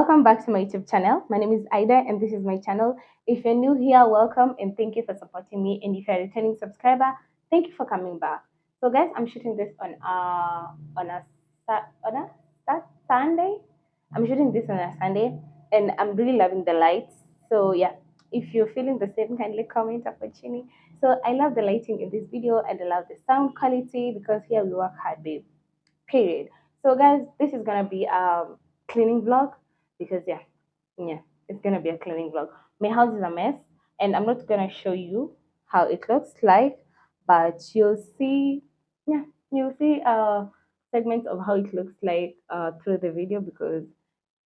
welcome back to my YouTube channel. My name is Ida and this is my channel. If you're new here, welcome and thank you for supporting me. And if you're a returning subscriber, thank you for coming back. So guys, I'm shooting this on a Sunday. I'm shooting this on a Sunday and I'm really loving the lights. So yeah, if you're feeling the same, kindly comment opportunity. So I love the lighting in this video and I love the sound quality because here we work hard, babe. Period. So guys, this is gonna be a cleaning vlog because yeah, it's gonna be a cleaning vlog. My house is a mess and I'm not gonna show you how it looks like, but you'll see, yeah, you'll see segments of how it looks like through the video because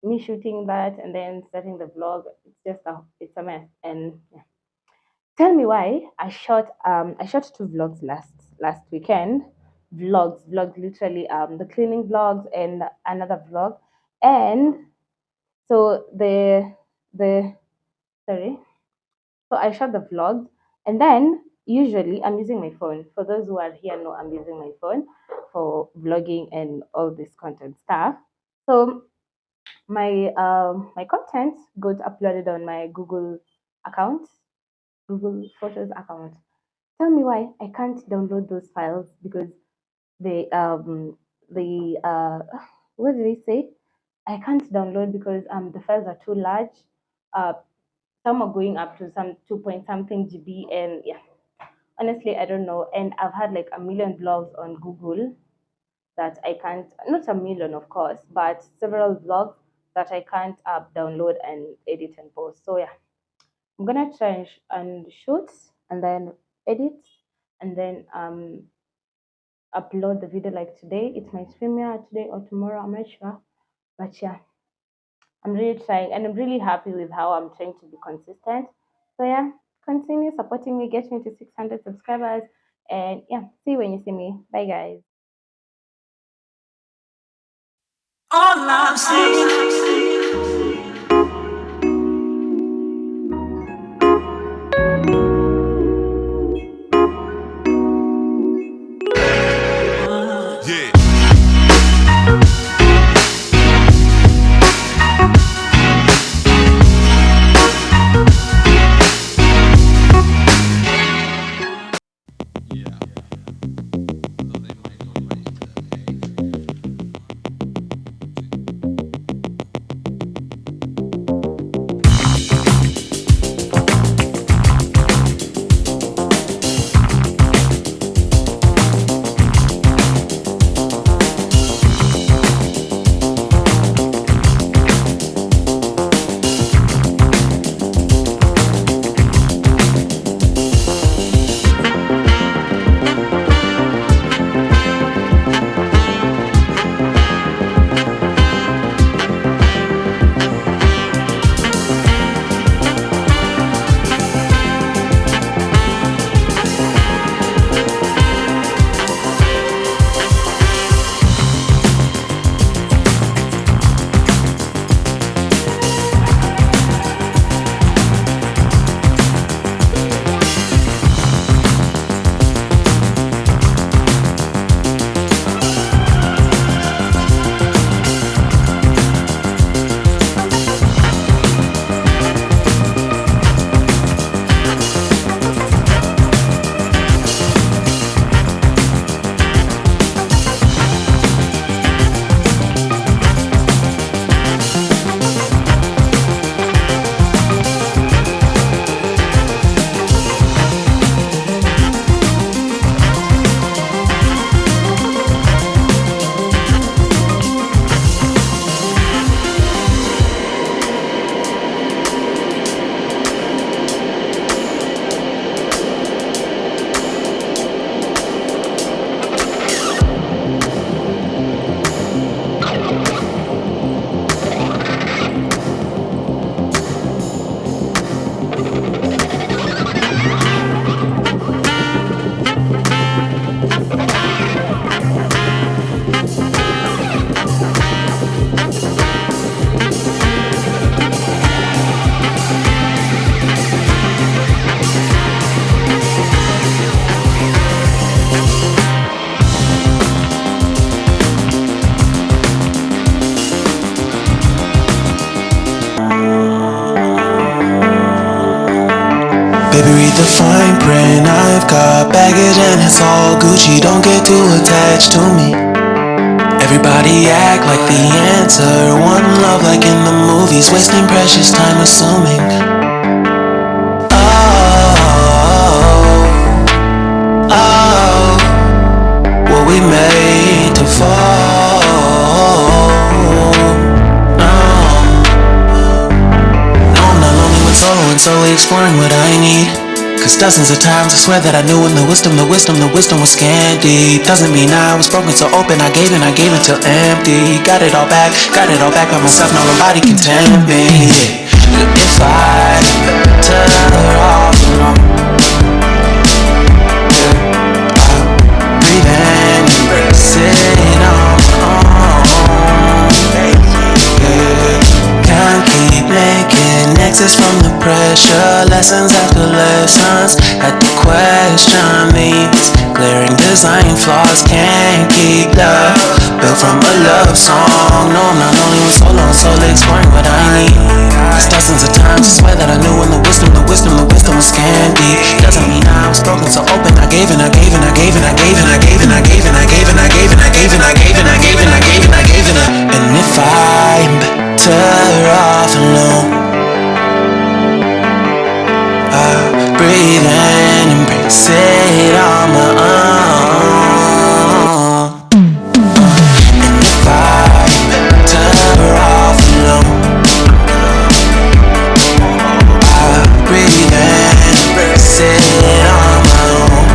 me shooting that and then starting the vlog, it's a mess. And yeah. Tell me why I shot two vlogs last weekend. Vlogs literally the cleaning vlogs and another vlog. And so the sorry. So I shot the vlogs and then usually I'm using my phone. For those who are here know I'm using my phone for vlogging and all this content stuff. So my content got uploaded on my account, Google Photos account. Tell me why I can't download those files because the what did they say? I can't download because the files are too large. Uh, some are going up to some 2 point something GB and yeah, honestly I don't know. And I've had like a million blogs on Google that I can't, not a million of course, but several blogs that I can't download and edit and post. So yeah, I'm gonna try and shoot and then edit and then upload the video like today. It might premiere today or tomorrow, I'm not sure. But yeah, I'm really trying and I'm really happy with how I'm trying to be consistent. So yeah, continue supporting me, get me to 600 subscribers. And yeah, see you when you see me. Bye guys. All I'm saying, yeah. the fine print. I've got baggage and it's all Gucci. Don't get too attached to me. Everybody act like the answer. One love like in the movies. Wasting precious time assuming. Oh, were we made to fall? No, I'm not lonely when solo and solely exploring what I need. Cause dozens of times I swear that I knew when the wisdom was scanty. Doesn't mean I was broken so open, I gave it till empty. Got it all back by myself, now nobody can tempt me. If I turn off alone, breathe in, embrace it on my own. Can't keep making exits from the pressure. Lessons after lessons had to question these glaring design flaws. Can't keep love built from a love song. No, I'm not only with solo and solely exploring what I need. Cause dozens of times I swear that I knew when the wisdom was scanty. Doesn't mean I was broken so open. I gave it. And if I'm better off alone, I breathe in, embrace it on my own. And if I'm better off alone, I breathe in, embrace it on my own.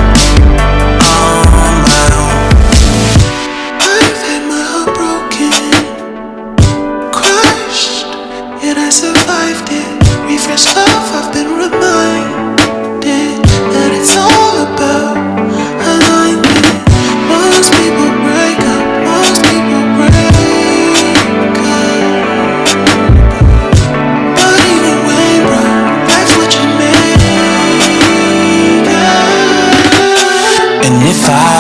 I've had my heart broken, crushed, yet I survived it. Refresh love, I've been reminded that it's all about alignment. Most people break up, but either way, bro, life's what you make it. And if I